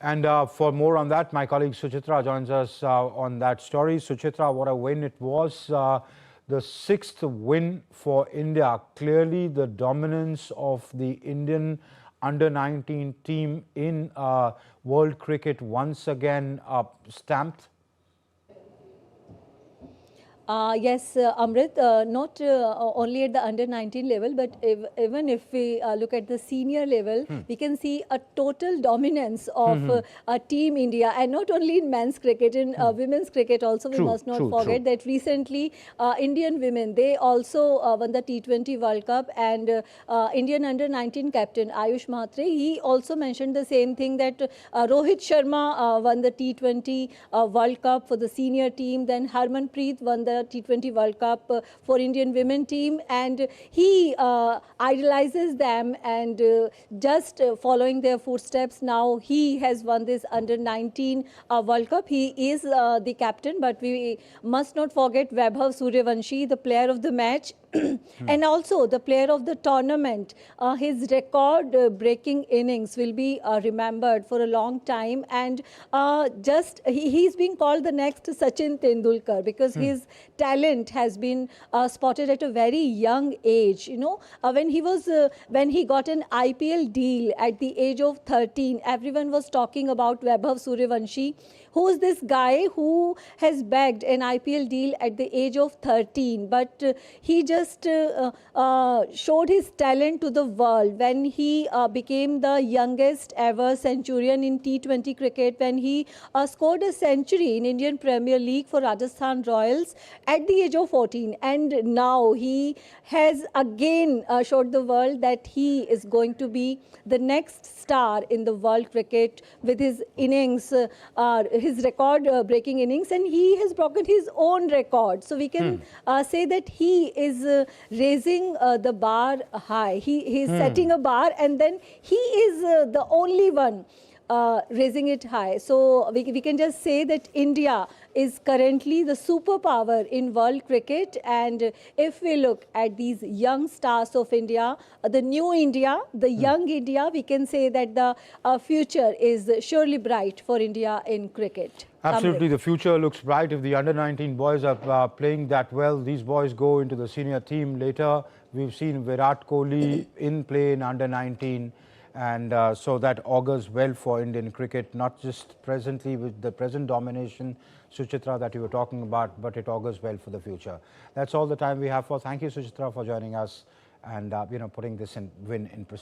And for more on that, my colleague Suchitra joins us on that story. Suchitra, what a win it was. The sixth win for India. Clearly the dominance of the Indian under-19 team in world cricket once again stamped. Yes, Amrit, not only at the under-19 level, but even if we look at the senior level, we can see a total dominance of Team India, and not only in men's cricket, in women's cricket also. We must not forget that recently Indian women, they also won the T20 World Cup, and Indian under-19 captain Ayush Mhatre, he also mentioned the same thing, that Rohit Sharma won the T20 World Cup for the senior team, then Harmanpreet won the T20 World Cup for Indian women team, and he idolizes them, and just following their footsteps, now he has won this under-19 World Cup. He is the captain, but we must not forget Vaibhav Suryavanshi, the player of the match. And also the player of the tournament. His record-breaking innings will be remembered for a long time, and he's being called the next Sachin Tendulkar, because his talent has been spotted at a very young age. You know, when he got an IPL deal at the age of 13, everyone was talking about Vaibhav Suryavanshi. Who is this guy who has bagged an IPL deal at the age of 13? But he just showed his talent to the world when he became the youngest ever centurion in T20 cricket, when he scored a century in Indian Premier League for Rajasthan Royals at the age of 14. And now he has again showed the world that he is going to be the next star in the world cricket with his innings, his record-breaking innings, and he has broken his own record. So we can say that he is raising the bar high. He is setting a bar, and then he is the only one raising it high. So we can just say that India is currently the superpower in world cricket, and if we look at these young stars of India, the new India, the young India, we can say that the future is surely bright for India in cricket. Absolutely, the future looks bright if the under-19 boys are playing that well. These boys go into the senior team later. We've seen Virat Kohli in play in under-19. And so that augurs well for Indian cricket, not just presently with the present domination, Suchitra, that you were talking about, but it augurs well for the future. That's all the time we have for. Thank you, Suchitra, for joining us and putting this win in perspective.